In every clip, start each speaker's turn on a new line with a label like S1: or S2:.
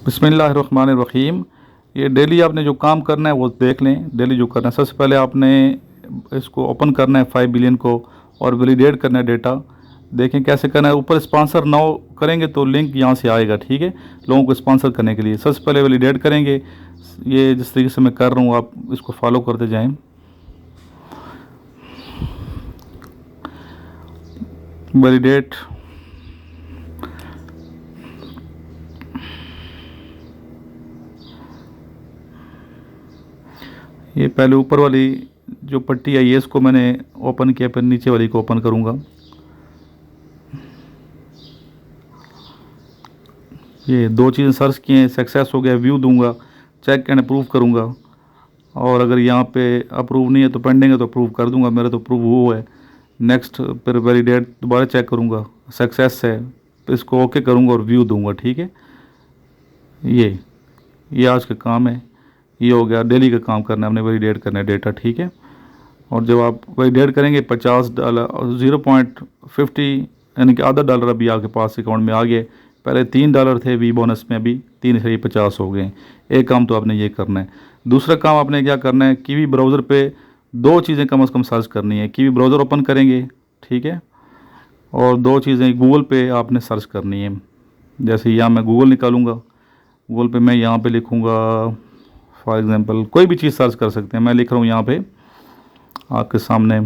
S1: बिस्मिल्लाहिर्रहमानिर्रहीम। ये डेली आपने जो काम करना है वो देख लें। डेली जो करना है, सबसे पहले आपने इसको ओपन करना है 5 बिलियन को और वैलिडेट करना है डेटा। देखें कैसे करना है। ऊपर स्पॉन्सर नाउ करेंगे तो लिंक यहाँ से आएगा, ठीक है, लोगों को स्पॉन्सर करने के लिए। सबसे पहले वैलिडेट करेंगे। ये जिस तरीके से मैं कर रहा हूँ आप इसको फॉलो करते जाएं। वैलिडेट, ये पहले ऊपर वाली जो पट्टी आई है इसको मैंने ओपन किया, फिर नीचे वाली को ओपन करूँगा। ये दो चीज़ें सर्च किए हैं, सक्सेस हो गया, व्यू दूंगा, चेक एंड अप्रूव करूँगा। और अगर यहाँ पे अप्रूव नहीं है तो पेंडिंग है तो अप्रूव कर दूंगा। मेरा तो अप्रूव हुआ है। नेक्स्ट, फिर वैलिडेट दोबारा चेक करूँगा, सक्सेस है, तो इसको ओके करूँगा और व्यू दूंगा, ठीक है। ये आज का काम है। ये हो गया, डेली का काम करना है हमने, वैलिडेट करना है डेटा, ठीक है। और जब आप वैलिडेट करेंगे $50 0.50 यानी कि आधा डॉलर अभी आपके पास अकाउंट में आ गए। पहले $3 थे वी बोनस में, अभी 3.50 हो गए। एक काम तो आपने ये करना है। दूसरा काम आपने क्या करना है, कीवी ब्राउज़र पे दो चीज़ें कम से कम सर्च करनी है। कीवी ब्राउज़र ओपन करेंगे, ठीक है, और दो चीज़ें गूगल पे आपने सर्च करनी है। जैसे यहाँ मैं गूगल निकालूंगा, गूगल पे मैं यहाँ पे लिखूँगा फॉर एग्ज़ाम्पल कोई भी चीज़ सर्च कर सकते हैं। मैं लिख रहा हूँ यहाँ पे आपके सामने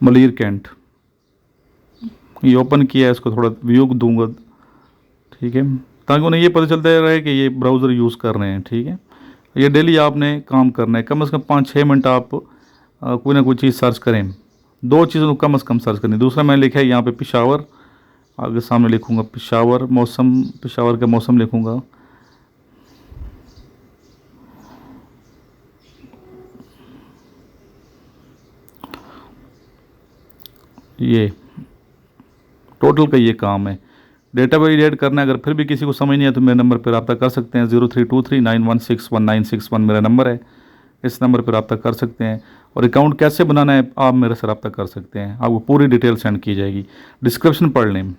S1: मलीर कैंट। ये ओपन किया है, इसको थोड़ा व्यू दूंगा, ठीक है, ताकि उन्हें ये पता चलता रहे कि ये ब्राउज़र यूज़ कर रहे हैं, ठीक है। ये डेली आपने काम करना है। कम से कम 5-6 मिनट आप कोई ना कोई चीज़ सर्च करें। दो चीज़ों को कम से कम सर्च करनी। दूसरा मैंने लिखा है यहाँ पे पेशावर, आगे सामने लिखूँगा पेशावर मौसम, पेशावर का मौसम लिखूँगा। ये टोटल का ये काम है। डेटा वैलिडेट करना है। अगर फिर भी किसी को समझ नहीं है तो मेरे नंबर पर रब्ता कर सकते हैं। 032391619161 मेरा नंबर है। इस नंबर पर रब्ता कर सकते हैं। और अकाउंट कैसे बनाना है आप मेरे से रब्ता कर सकते हैं। आपको पूरी डिटेल सेंड की जाएगी। डिस्क्रिप्शन पढ़ लें।